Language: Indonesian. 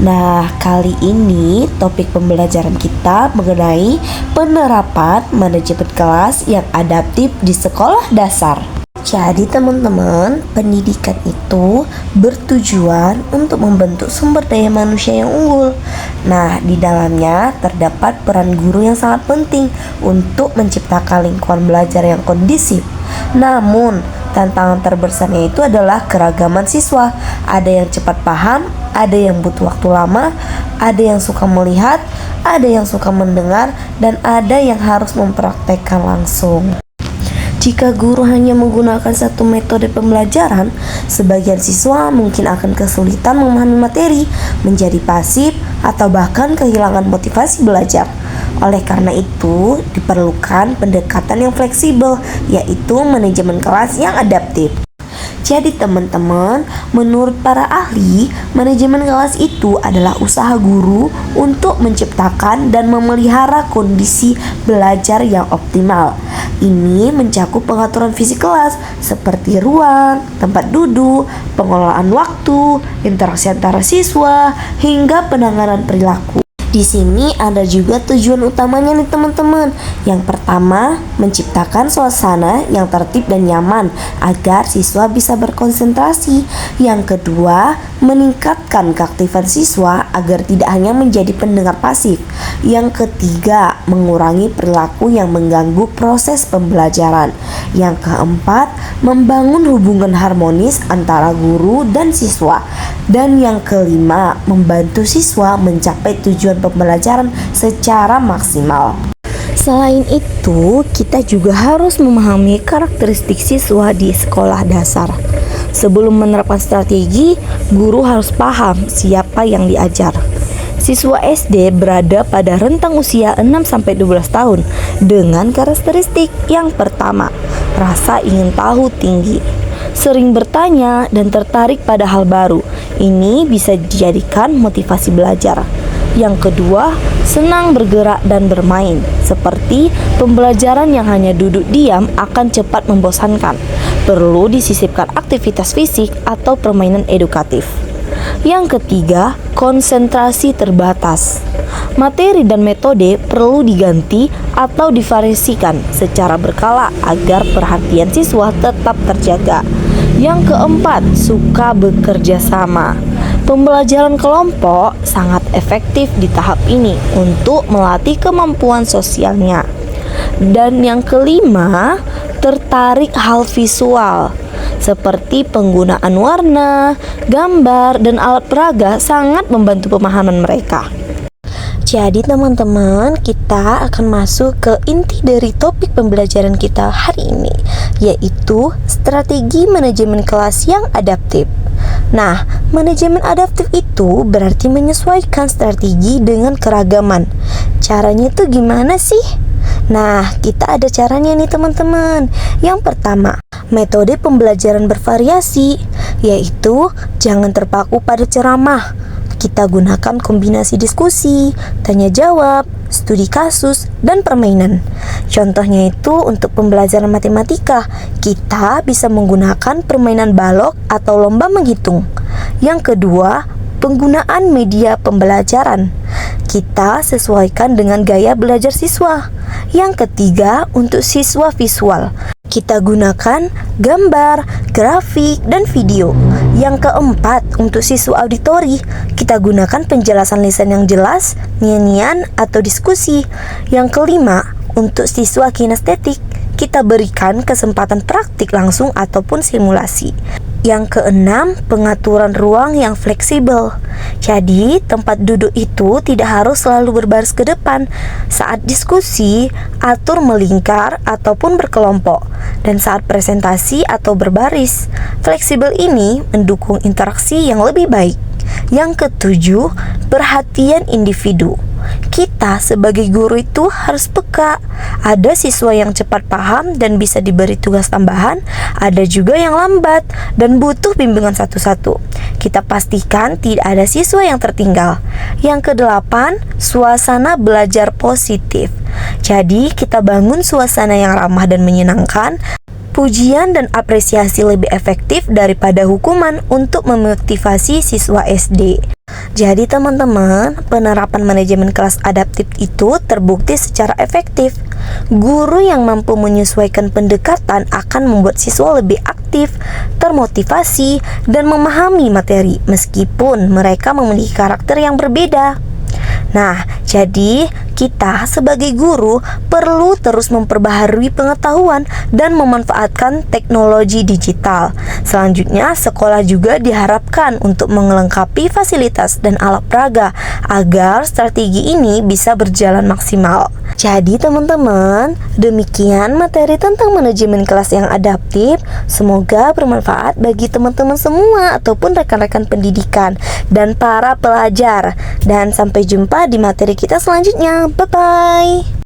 Nah, kali ini topik pembelajaran kita mengenai penerapan manajemen kelas yang adaptif di sekolah dasar. Jadi teman-teman, pendidikan itu bertujuan untuk membentuk sumber daya manusia yang unggul. Nah, di dalamnya terdapat peran guru yang sangat penting untuk menciptakan lingkungan belajar yang kondusif. Namun, tantangan terbesarnya itu adalah keragaman siswa. Ada yang cepat paham, ada yang butuh waktu lama, ada yang suka melihat, ada yang suka mendengar, dan ada yang harus mempraktekkan langsung. Jika guru hanya menggunakan satu metode pembelajaran, sebagian siswa mungkin akan kesulitan memahami materi, menjadi pasif, atau bahkan kehilangan motivasi belajar. Oleh karena itu, diperlukan pendekatan yang fleksibel, yaitu manajemen kelas yang adaptif. Jadi teman-teman, menurut para ahli, manajemen kelas itu adalah usaha guru untuk menciptakan dan memelihara kondisi belajar yang optimal. Ini mencakup pengaturan fisik kelas seperti ruang, tempat duduk, pengelolaan waktu, interaksi antara siswa, hingga penanganan perilaku. Di sini ada juga tujuan utamanya nih teman-teman. Yang pertama, menciptakan suasana yang tertib dan nyaman agar siswa bisa berkonsentrasi. Yang kedua, meningkatkan keaktifan siswa agar tidak hanya menjadi pendengar pasif. Yang ketiga, mengurangi perilaku yang mengganggu proses pembelajaran. Yang keempat, membangun hubungan harmonis antara guru dan siswa. Dan yang kelima, membantu siswa mencapai tujuan pembelajaran secara maksimal. Selain itu, kita juga harus memahami karakteristik siswa di sekolah dasar. Sebelum menerapkan strategi, guru harus paham siapa yang diajar. Siswa SD berada pada rentang usia 6-12 tahun dengan karakteristik yang pertama, rasa ingin tahu tinggi, sering bertanya dan tertarik pada hal baru. Ini bisa dijadikan motivasi belajar. Yang kedua, senang bergerak dan bermain. Seperti pembelajaran yang hanya duduk diam akan cepat membosankan. Perlu disisipkan aktivitas fisik atau permainan edukatif. Yang ketiga, konsentrasi terbatas. Materi dan metode perlu diganti atau divariasikan secara berkala agar perhatian siswa tetap terjaga. Yang keempat, suka bekerja sama. Pembelajaran kelompok sangat efektif di tahap ini untuk melatih kemampuan sosialnya. Dan yang kelima, tertarik hal visual. Seperti penggunaan warna, gambar, dan alat peraga sangat membantu pemahaman mereka. Jadi teman-teman, kita akan masuk ke inti dari topik pembelajaran kita hari ini, yaitu strategi manajemen kelas yang adaptif. Nah, manajemen adaptif itu berarti menyesuaikan strategi dengan keragaman. Caranya itu gimana sih? Nah, kita ada caranya nih teman-teman. Yang pertama, metode pembelajaran bervariasi, yaitu jangan terpaku pada ceramah. Kita gunakan kombinasi diskusi, tanya jawab, studi kasus, dan permainan. Contohnya itu untuk pembelajaran matematika, kita bisa menggunakan permainan balok atau lomba menghitung. Yang kedua, penggunaan media pembelajaran. Kita sesuaikan dengan gaya belajar siswa. Yang ketiga, untuk siswa visual, kita gunakan gambar, grafik, dan video. Yang keempat, untuk siswa auditori, kita gunakan penjelasan lisan yang jelas, nyanyian, atau diskusi. Yang kelima, untuk siswa kinestetik, kita berikan kesempatan praktik langsung ataupun simulasi. Yang keenam, pengaturan ruang yang fleksibel. Jadi, tempat duduk itu tidak harus selalu berbaris ke depan. Saat diskusi, atur melingkar ataupun berkelompok. Dan saat presentasi atau berbaris, fleksibel ini mendukung interaksi yang lebih baik. Yang ketujuh, perhatian individu. Kita sebagai guru itu harus peka. Ada siswa yang cepat paham dan bisa diberi tugas tambahan, ada juga yang lambat dan butuh bimbingan satu-satu. Kita pastikan tidak ada siswa yang tertinggal. Yang kedelapan, suasana belajar positif. Jadi kita bangun suasana yang ramah dan menyenangkan. Pujian dan apresiasi lebih efektif daripada hukuman untuk memotivasi siswa SD. Jadi teman-teman, penerapan manajemen kelas adaptif itu terbukti secara efektif. Guru yang mampu menyesuaikan pendekatan akan membuat siswa lebih aktif, termotivasi, dan memahami materi meskipun mereka memiliki karakter yang berbeda. Nah, jadi kita sebagai guru perlu terus memperbaharui pengetahuan dan memanfaatkan teknologi digital. Selanjutnya, sekolah juga diharapkan untuk melengkapi fasilitas dan alat peraga agar strategi ini bisa berjalan maksimal. Jadi teman-teman, demikian materi tentang manajemen kelas yang adaptif. Semoga bermanfaat bagi teman-teman semua ataupun rekan-rekan pendidikan dan para pelajar. Dan sampai jumpa di materi kita selanjutnya. Bye-bye.